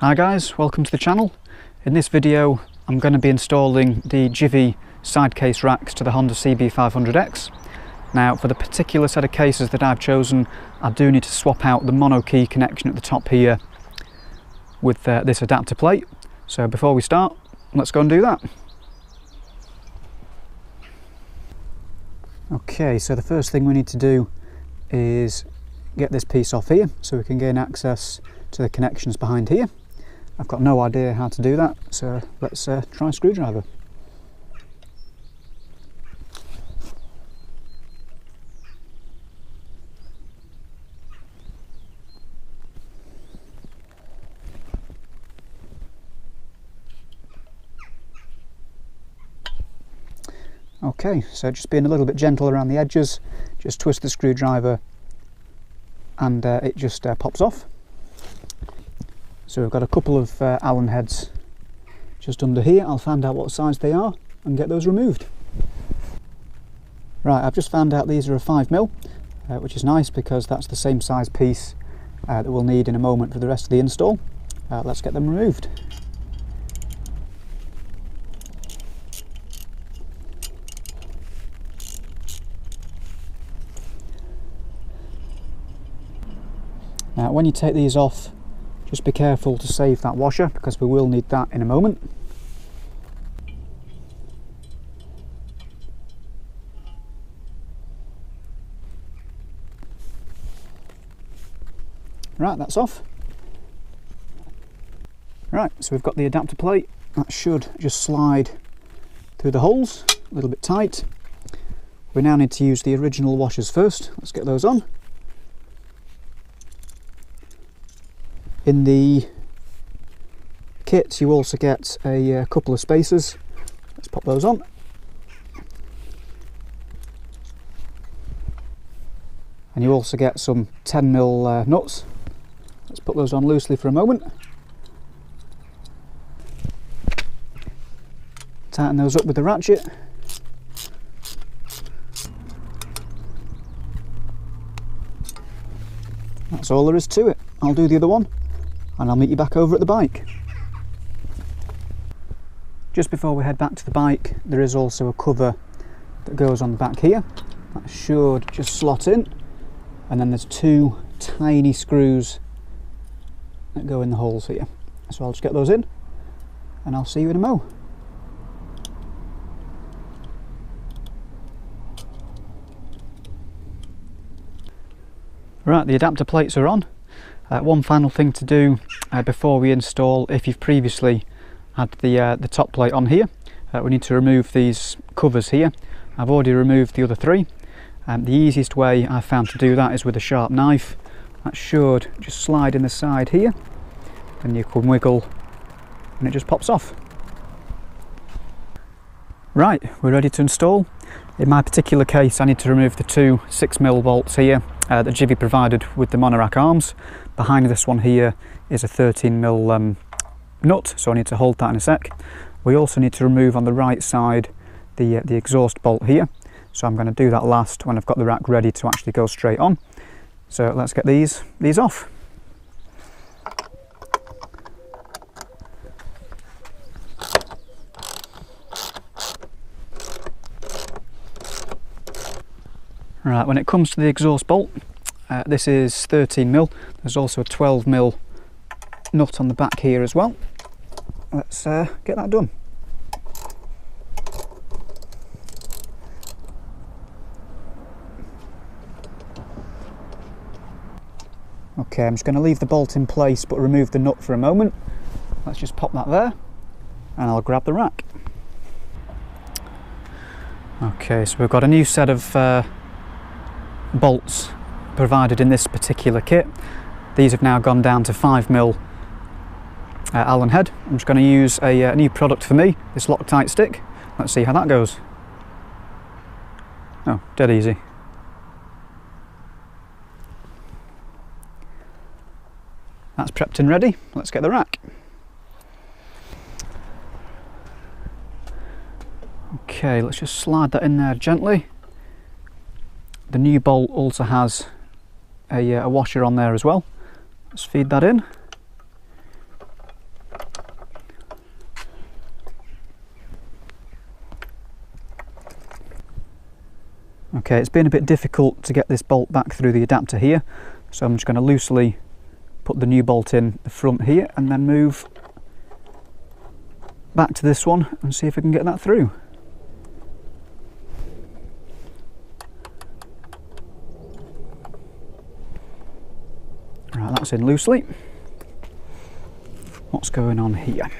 Hi guys, welcome to the channel. In this video I'm going to be installing the Givi side case racks to the Honda CB500X. Now for the particular set of cases that I've chosen, I do need to swap out the Monokey connection at the top here with this adapter plate. So before we start, let's go and do that. Okay, so the first thing we need to do is get this piece off here so we can gain access to the connections behind here. I've got no idea how to do that, so let's try a screwdriver. Okay, so just being a little bit gentle around the edges, just twist the screwdriver and it just pops off. So we've got a couple of Allen heads just under here. I'll find out what size they are and get those removed. Right, I've just found out these are a 5mm, which is nice because that's the same size piece that we'll need in a moment for the rest of the install. Let's get them removed. Now when you take these off, just be careful to save that washer because we will need that in a moment. Right, that's off. Right, so we've got the adapter plate. That should just slide through the holes, a little bit tight. We now need to use the original washers first. Let's get those on. In the kit you also get a couple of spacers. Let's pop those on. And you also get some 10mm nuts. Let's put those on loosely for a moment. Tighten those up with the ratchet. That's all there is to it. I'll do the other one and I'll meet you back over at the bike. Just before we head back to the bike, there is also a cover that goes on the back here. That should just slot in, and then there's two tiny screws that go in the holes here. So I'll just get those in and I'll see you in a mo. Right, the adapter plates are on. One final thing to do before we install, if you've previously had the top plate on here, we need to remove these covers here. I've already removed the other three. The easiest way I've found to do that is with a sharp knife. That should just slide in the side here, and you can wiggle and it just pops off. Right, we're ready to install. In my particular case I need to remove the two 6mm bolts here that Givi provided with the monorack arms. Behind this one here is a 13mm nut, so I need to hold that in a sec. We also need to remove on the right side the exhaust bolt here, so I'm going to do that last when I've got the rack ready to actually go straight on. So let's get these off. Right, when it comes to the exhaust bolt, this is 13mm. There's also a 12mm nut on the back here as well. Let's get that done. Okay, I'm just going to leave the bolt in place but remove the nut for a moment. Let's just pop that there and I'll grab the rack. Okay, so we've got a new set of bolts provided in this particular kit. These have now gone down to 5mm Allen head. I'm just going to use a new product for me, this Loctite stick. Let's see how that goes. Oh, dead easy. That's prepped and ready. Let's get the rack. Okay, let's just slide that in there gently. The new bolt also has a washer on there as well. Let's feed that in. Okay, it's been a bit difficult to get this bolt back through the adapter here, so I'm just going to loosely put the new bolt in the front here and then move back to this one and see if I can get that through. Right, that's in loosely. What's going on here?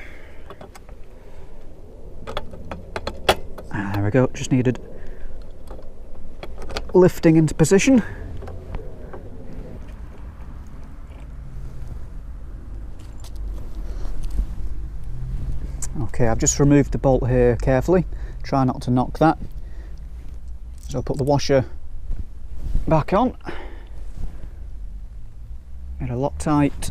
There we go, just needed lifting into position. Okay, I've just removed the bolt here carefully. Try not to knock that. So I'll put the washer back on. Get a Loctite.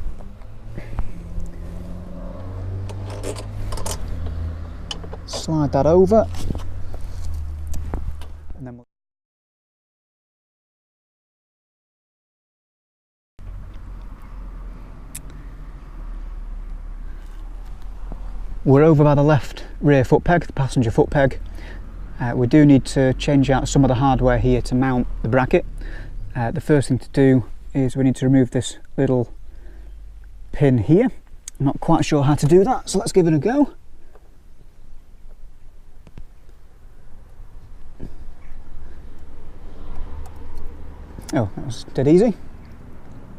Slide that over. And then we're over by the left rear foot peg, the passenger foot peg. We do need to change out some of the hardware here to mount the bracket. The first thing to do is we need to remove this little pin here. I'm not quite sure how to do that, so let's give it a go. Oh, that was dead easy.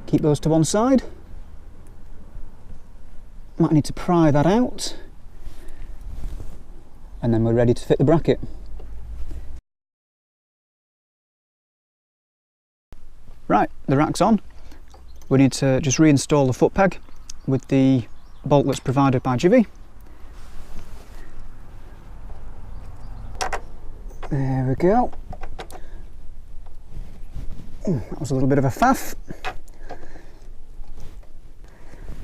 Keep those to one side. Might need to pry that out. And then we're ready to fit the bracket. Right, the rack's on. We need to just reinstall the foot peg with the bolt that's provided by Givi. There we go. That was a little bit of a faff.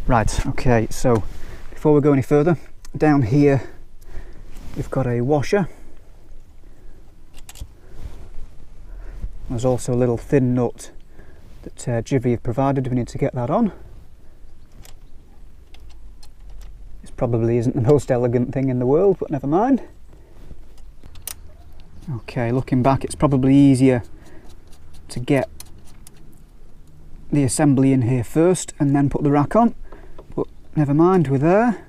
Right, okay, so before we go any further, down here we've got a washer. There's also a little thin nut that Givi have provided. We need to get that on. This probably isn't the most elegant thing in the world, but never mind. Okay, looking back, it's probably easier to get the assembly in here first and then put the rack on, but never mind, we're there.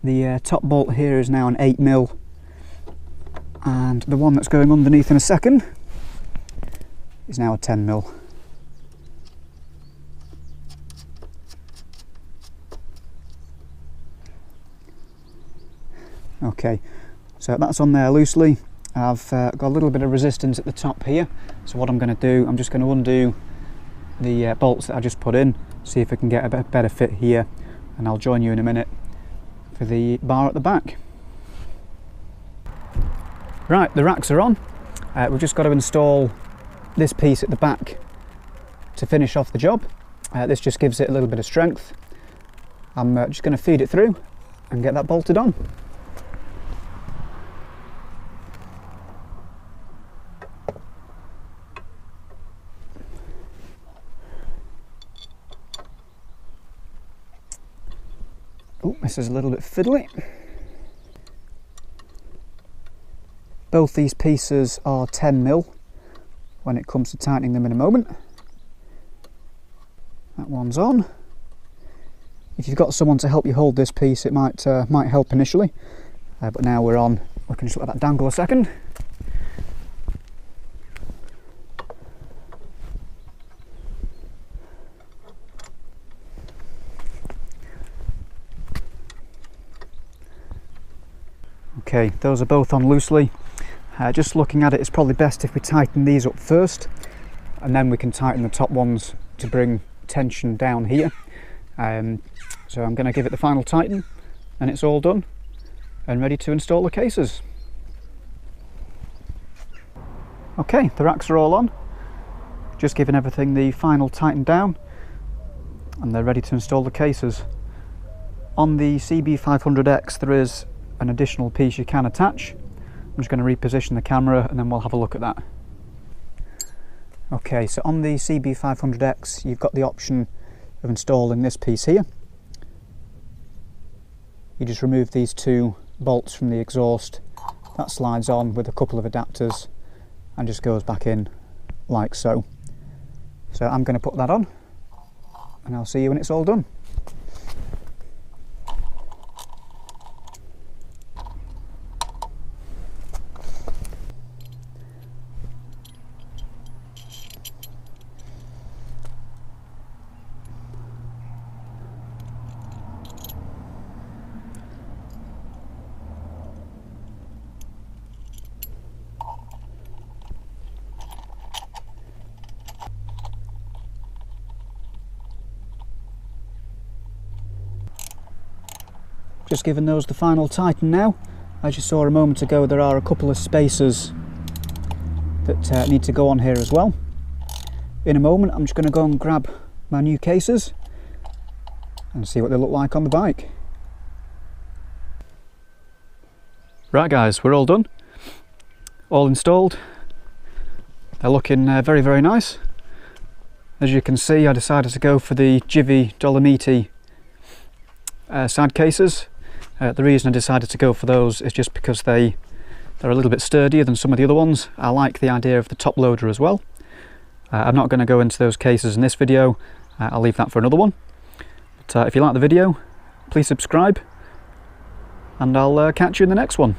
The top bolt here is now an 8mm, and the one that's going underneath in a second is now a 10mm. Okay, so that's on there loosely. I've got a little bit of resistance at the top here, so what I'm going to do, I'm just going to undo the bolts that I just put in, see if I can get a better fit here, and I'll join you in a minute for the bar at the back. Right, the racks are on. We've just got to install this piece at the back to finish off the job. This just gives it a little bit of strength. I'm just going to feed it through and get that bolted on. Oh, this is a little bit fiddly. Both these pieces are 10mm when it comes to tightening them in a moment. That one's on. If you've got someone to help you hold this piece, it might help initially, but now we're on. We can just let that dangle a second. Okay, those are both on loosely. Just looking at it, it's probably best if we tighten these up first, and then we can tighten the top ones to bring tension down here. So I'm going to give it the final tighten, and it's all done and ready to install the cases. Okay, the racks are all on. Just giving everything the final tighten down, and they're ready to install the cases. On the CB500X there is an additional piece you can attach. I'm just going to reposition the camera and then we'll have a look at that. Okay, so on the CB500X you've got the option of installing this piece here. You just remove these two bolts from the exhaust that slides on with a couple of adapters and just goes back in like so. So I'm going to put that on and I'll see you when it's all done. Just giving those the final tighten now. As you saw a moment ago, there are a couple of spacers that need to go on here as well. In a moment I'm just going to go and grab my new cases and see what they look like on the bike. Right guys, we're all done. All installed. They're looking very, very nice. As you can see, I decided to go for the Givi Dolomiti side cases. The reason I decided to go for those is just because they're a little bit sturdier than some of the other ones. I like the idea of the top loader as well. I'm not going to go into those cases in this video. I'll leave that for another one. But if you like the video, please subscribe and I'll catch you in the next one.